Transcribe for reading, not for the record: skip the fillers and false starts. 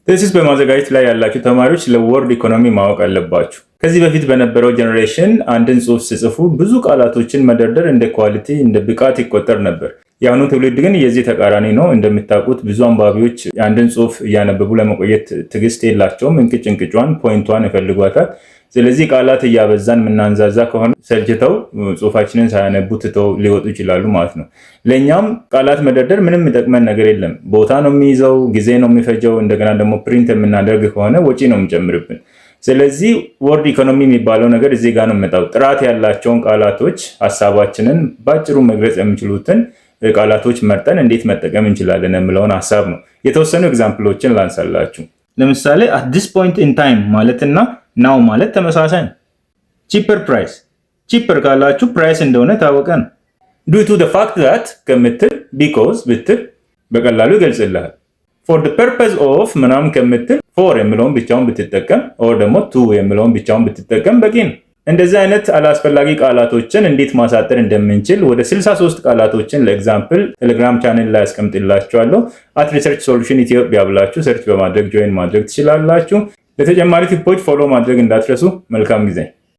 ቴሲስ በማዘጋጀት ላይ ያላችሁ ተማሪዎች ስለ ወርድ ኢኮኖሚ ማወቅ አለባችሁ። ከዚህ በፊት በነበረው ጀነሬሽን አንድን ጽሑፍ ሲጽፉ ብዙ ቃላቶችን መደርደር እንደ ኳሊቲ እንደ ብቃት ይቆጠር ነበር። የአሁኑ ትውልድ ግን የዚህ ተቃራኒ ነው። እንደምታውቁት ብዙ አንባቢዎች የአንድን ጽሑፍ እያነበቡ ለመቆየት ትዕግስት የላቸውም። እንቅጯን ፖይንቷን ይፈልጓታል። ስለዚህ ቃላት እያበዛን የምናንዛዛ ከሆነ ሰልችተው ጽሑፋችንን ሳያነቡ ትተው ሊወጡ ይችላሉ ማለት ነው። ለእኛም ቃላት መደርደር ምንም የሚጠቅመን ነገር የለም። ቦታ ነው የሚይዘው፣ ጊዜ ነው የሚፈጀው። እንደገና ደግሞ ፕሪንት የምናደርግ ከሆነ ወጪ ነው የሚጨምርብን። ስለዚህ ወርድ ኢኮኖሚ የሚባለው ነገር እዚህ ጋር ነው የሚመጣው። ጥራት ያላቸውን ቃላቶች፣ ሀሳባችንን በአጭሩ መግለጽ የሚችሉትን ቃላቶች መርጠን እንዴት መጠቀም እንችላለን የሚለውን ሀሳብ ነው። የተወሰኑ ኤግዛምፕሎችን ላንሳላችሁ። ለምሳሌ at this point in time ማለትና ናው ማለት ተመሳሳይ ነው። cheaper price cheaper ካላችሁ ፕራይስ እንደሆነ ታወቀ ነው። due to the fact that ከምትል because ብትል በቀላሉ ይገልጽልሃል። for the purpose of ምናምን ከምትል for የሚለውን ብቻውን ብትጠቀም or ደግሞ to የሚለውን ብቻውን ብትጠቀም በቂ ነው። እንደዚህ አይነት አላስፈላጊ ቃላቶችን እንዴት ማሳጠር እንደምንችል ወደ 63 ቃላቶችን ለኤግዛምፕል ቴሌግራም ቻናል ላይ አስቀምጥላችኋለሁ። @research solution ኢትዮጵያ ብላችሁ ሰርች በማድረግ ጆይን ማድረግ ትችላላችሁ። ለተጨማሪ ቲፖች ፎሎ ማድረግ እንዳትረሱ። መልካም ጊዜ